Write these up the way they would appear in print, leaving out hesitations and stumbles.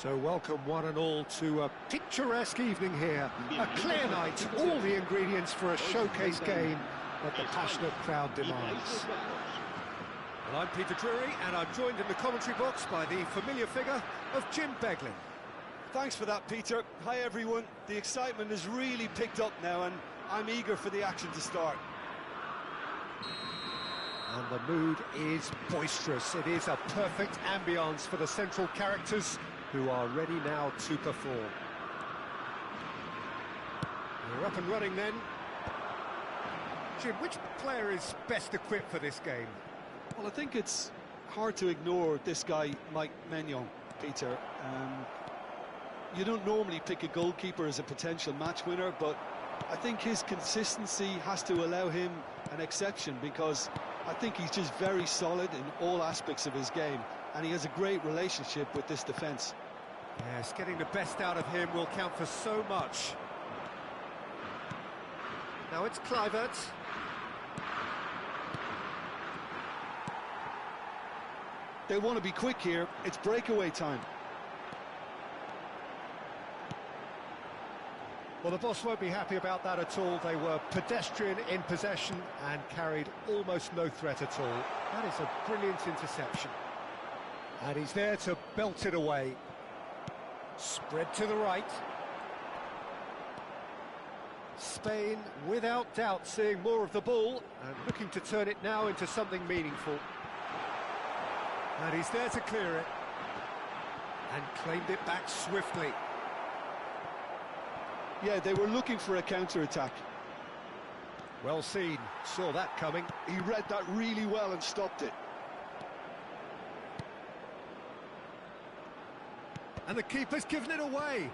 So welcome one and all to a picturesque evening here. A clear night, all the ingredients for a showcase game that the passionate crowd demands. Well, I'm Peter Drury, and I'm joined in the commentary box by the familiar figure of Jim Beglin. Thanks for that, Peter. Hi, everyone. The excitement has really picked up now, and I'm eager for the action to start. And the mood is boisterous. It is a perfect ambience for the central characters who are ready now to perform. We're up and running then. Jim, which player is best equipped for this game? Well, I think it's hard to ignore this guy, Mike Maignan, Peter. You don't normally pick a goalkeeper as a potential match winner, but I think his consistency has to allow him an exception, because I think he's just very solid in all aspects of his game, and he has a great relationship with this defence. Yes, getting the best out of him will count for so much. Now it's Kluivert. They want to be quick here. It's breakaway time. Well, the boss won't be happy about that at all. They were pedestrian in possession and carried almost no threat at all. That is a brilliant interception. And he's there to belt it away. Spread to the right. Spain, without doubt, seeing more of the ball and looking to turn it now into something meaningful. And he's there to clear it. And claimed it back swiftly. Yeah, they were looking for a counter-attack. Well seen, saw that coming. He read that really well and stopped it. And the keeper's given it away.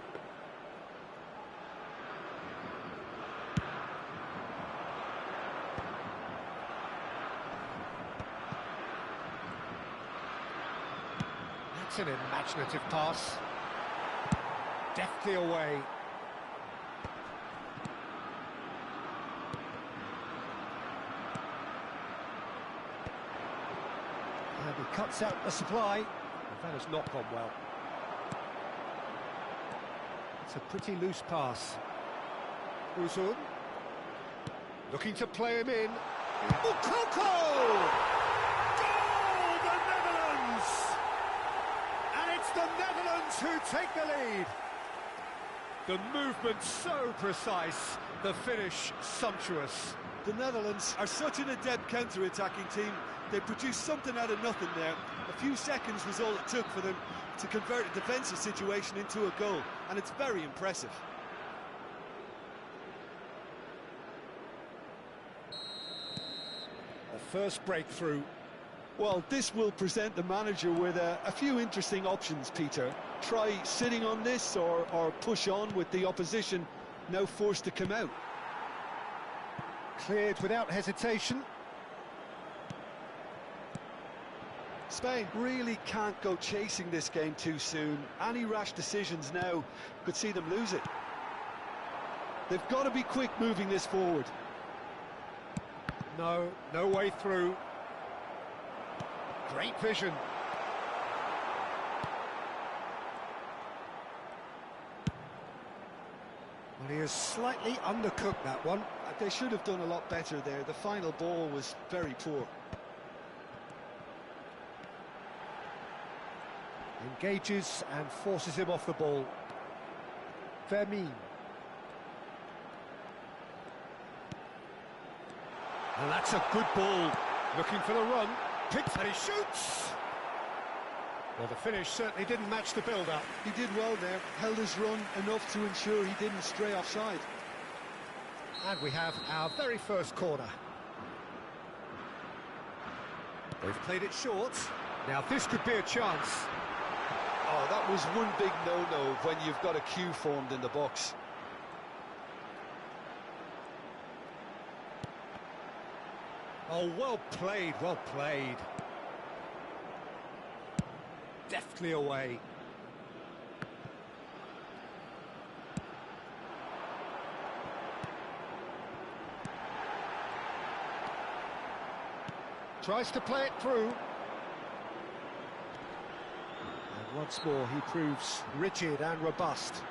That's an imaginative pass. Deftly away. And he cuts out the supply. That has not gone well. It's a pretty loose pass. Uzun. Looking to play him in. Ukoko! Goal, the Netherlands! And it's the Netherlands who take the lead. The movement so precise, the finish sumptuous. The Netherlands are such an adept counter-attacking team. They produced something out of nothing there. A few seconds was all it took for them to convert a defensive situation into a goal, and it's very impressive. The first breakthrough. Well, this will present the manager with a few interesting options, Peter. Try sitting on this or push on with the opposition now forced to come out. Cleared without hesitation. Spain really can't go chasing this game too soon. Any rash decisions now could see them lose it. They've got to be quick moving this forward. No way through. Great vision. Well, he has slightly undercooked that one. They should have done a lot better there. The final ball was very poor. Engages and forces him off the ball. Vermeer. And that's a good ball. Looking for the run. Picks and he shoots. Well, the finish certainly didn't match the build-up. He did well there. Held his run enough to ensure he didn't stray offside. And we have our very first corner. They've played it short. Now this could be a chance. Oh, that was one big no-no when you've got a queue formed in the box. Oh, well played, well played. Deftly away. Tries to play it through. And one once more he proves rigid and robust.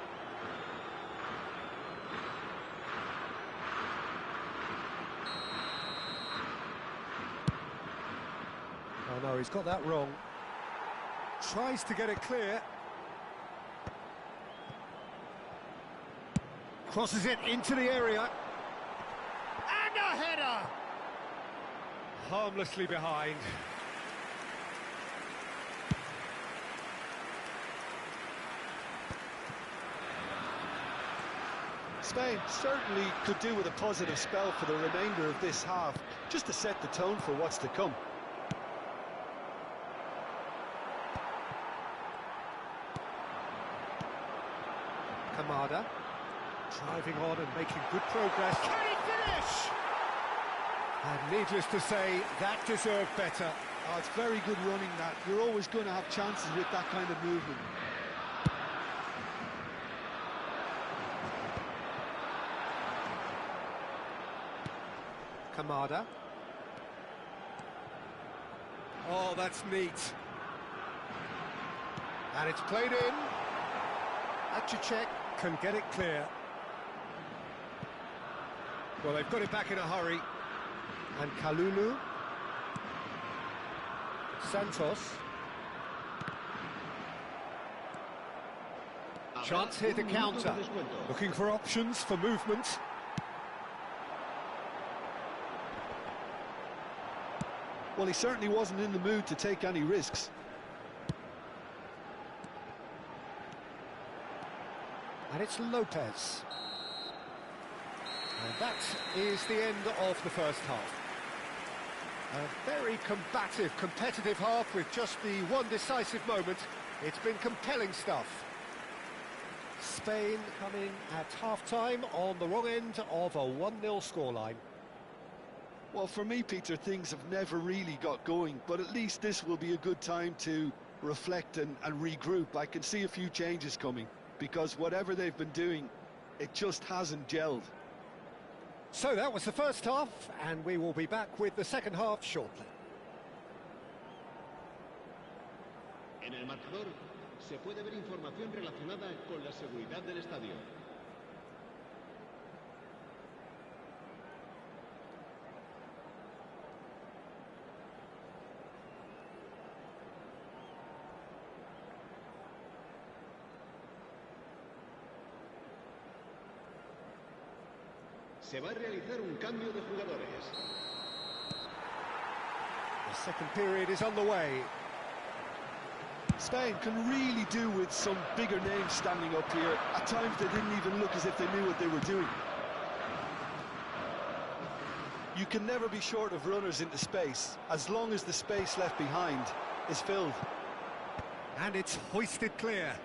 Oh no, he's got that wrong. Tries to get it clear. Crosses it into the area. And a header! Harmlessly behind. Spain certainly could do with a positive spell for the remainder of this half, just to set the tone for what's to come. Kamada, driving on and making good progress. Can he finish? And needless to say, that deserved better. Oh, it's very good running that. You're always going to have chances with that kind of movement. Kamada. Oh, that's neat. And it's played in. Acicek can get it clear. Well, they've got it back in a hurry. And Kalulu. Santos. Chance here to counter. Looking for options for movement. Well, he certainly wasn't in the mood to take any risks. And it's Lopez. And that is the end of the first half. A very combative, competitive half with just the one decisive moment. It's been compelling stuff. Spain coming at half-time on the wrong end of a 1-0 scoreline. Well, for me, Peter, things have never really got going, but at least this will be a good time to reflect and regroup. I can see a few changes coming, because whatever they've been doing, it just hasn't gelled. So that was the first half, and we will be back with the second half shortly. En el marcador se puede ver información relacionada con la seguridad del estadio. Se va a realizar un cambio de jugadores. The second period is on the way. Spain can really do with some bigger names standing up here. At times they didn't even look as if they knew what they were doing. You can never be short of runners into space, as long as the space left behind is filled. And it's hoisted clear.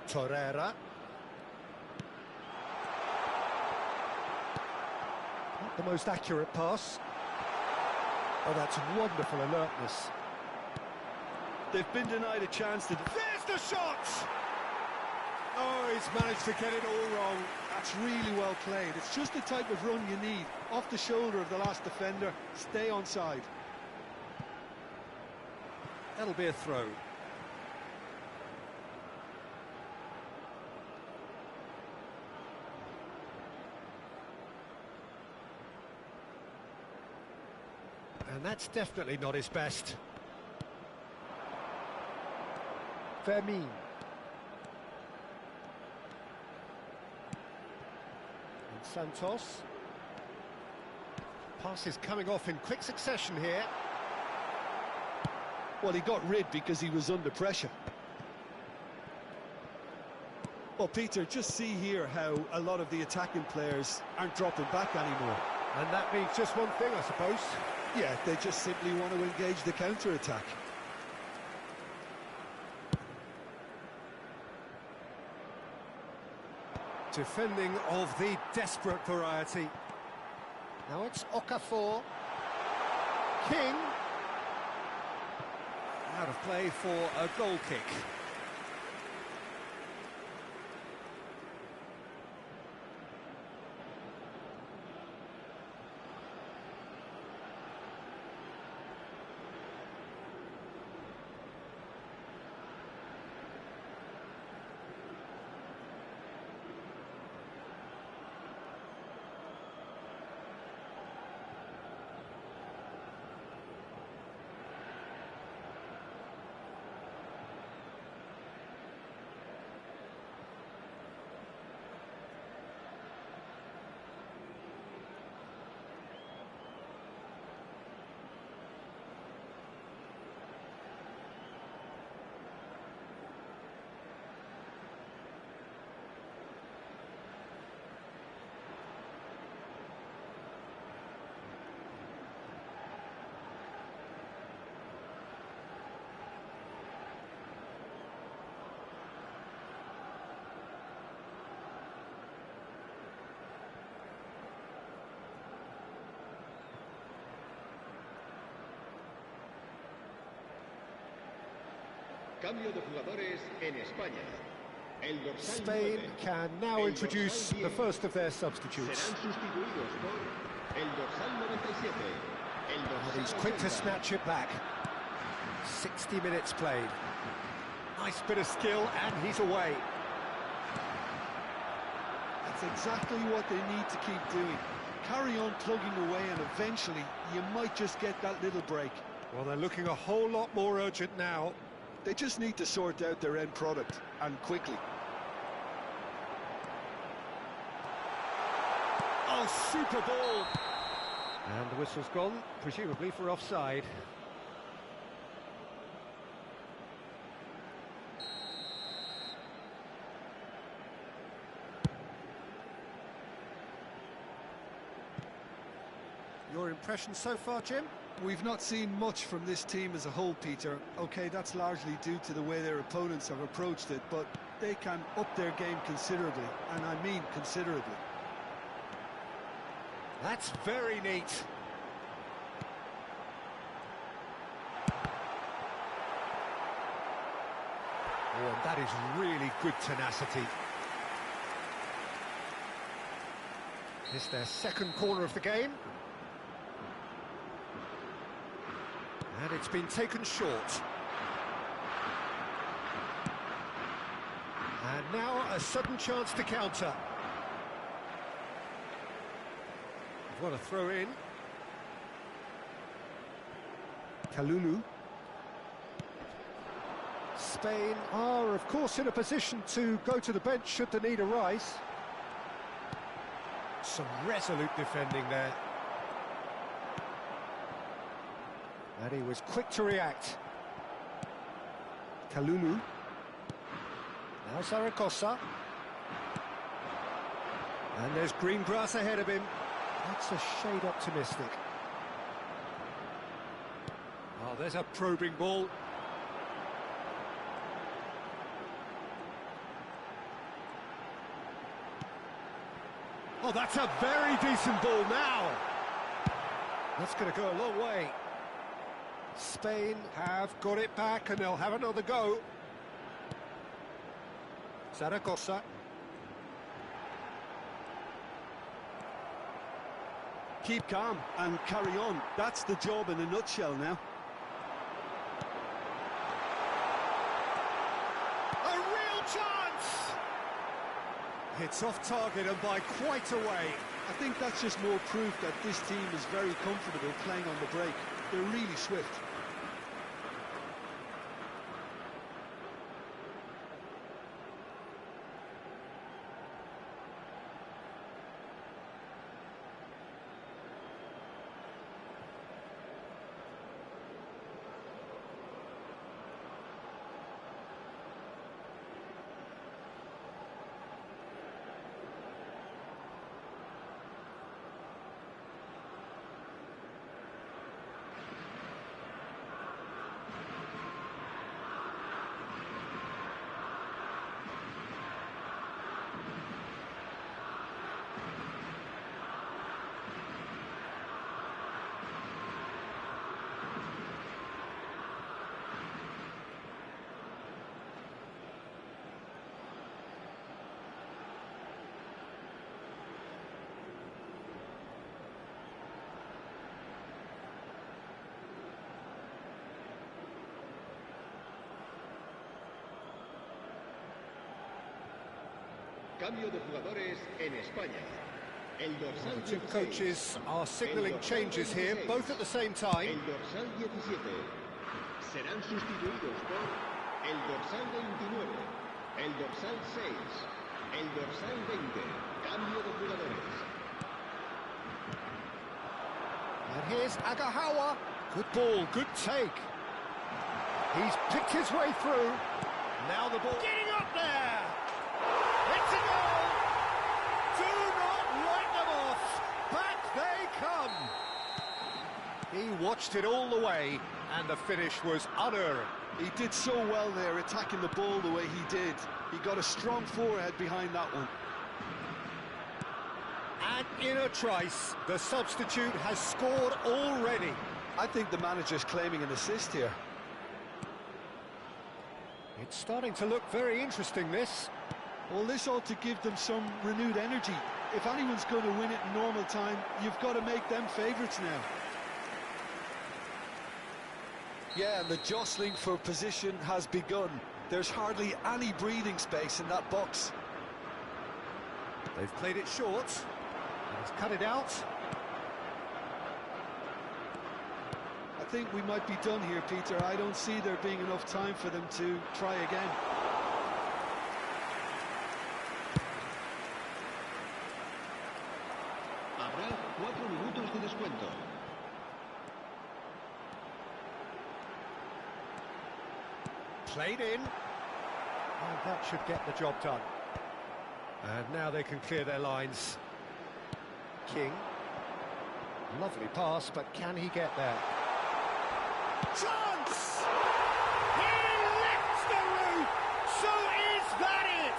Torreira. Not the most accurate pass. Oh, that's wonderful alertness. They've been denied a chance to... There's the shot! Oh, he's managed to get it all wrong. That's really well played. It's just the type of run you need. Off the shoulder of the last defender, stay onside. That'll be a throw. And that's definitely not his best. Fermin. And Santos. Passes coming off in quick succession here. Well, he got rid because he was under pressure. Well, Peter, just see here how a lot of the attacking players aren't dropping back anymore. And that means just one thing, I suppose. Yeah, they just simply want to engage the counter-attack. Defending of the desperate variety. Now it's Okafor. King. Out of play for a goal kick. Cambio de jugadores en España. El dorsal Spain 9, can now el introduce dorsal the 10, first of their substitutes. serán sustituidos por el dorsal 97, el And dorsal he's quick to 80. snatch it back. 60 minutes played. Nice bit of skill, and he's away. That's exactly what they need to keep doing. Carry on plugging away, and eventually you might just get that little break. Well, they're looking a whole lot more urgent now. They just need to sort out their end product, and quickly. Oh, super ball! And the whistle's gone, presumably for offside. Your impression so far, Jim? We've not seen much from this team as a whole, Peter. OK, that's largely due to the way their opponents have approached it, but they can up their game considerably, and I mean considerably. That's very neat. Oh, and that is really good tenacity. It's their second corner of the game. And it's been taken short. And now a sudden chance to counter. What a throw in. Kalulu. Spain are, of course, in a position to go to the bench should the need arise. Some resolute defending there. And he was quick to react. Kalulu. Now Zaragoza. And there's green grass ahead of him. That's a shade optimistic. Oh, there's a probing ball. Oh, that's a very decent ball now. That's going to go a long way. Spain have got it back and they'll have another go. Zaragoza. Keep calm and carry on. That's the job in a nutshell now. A real chance! It's off target and by quite a way. I think that's just more proof that this team is very comfortable playing on the break. They're really swift. Cambio de jugadores en España. El dorsal The two 16, coaches are signalling changes here, both at the same time. el dorsal 17 serán sustituidos por el dorsal 29, el dorsal 6, el dorsal 20. Cambio de jugadores. And here's Agahawa. Good ball, good take. He's picked his way through. Now the ball getting up there. It's a goal. Do not write them off. Back they come. He watched it all the way, and the finish was unerring. He did so well there, attacking the ball the way he did. He got a strong forehead behind that one. And in a trice, the substitute has scored already. I think the manager's claiming an assist here. It's starting to look very interesting, this. Well, this ought to give them some renewed energy. If anyone's going to win it in normal time, you've got to make them favourites now. Yeah, and the jostling for position has begun. There's hardly any breathing space in that box. They've played it short. He's cut it out. I think we might be done here, Peter. I don't see there being enough time for them to try again. Habrá 4 minutos de descuento. Played in. And that should get the job done. And now they can clear their lines. King. Lovely pass, but can he get there? Chance! He lifts the roof! So is that it?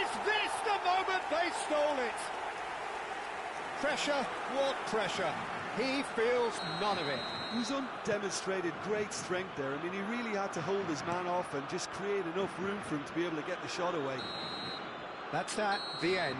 Is this the moment they stole it? Pressure, what pressure? He feels none of it. Uzun demonstrated great strength there. I mean, he really had to hold his man off and just create enough room for him to be able to get the shot away. That's that, the end.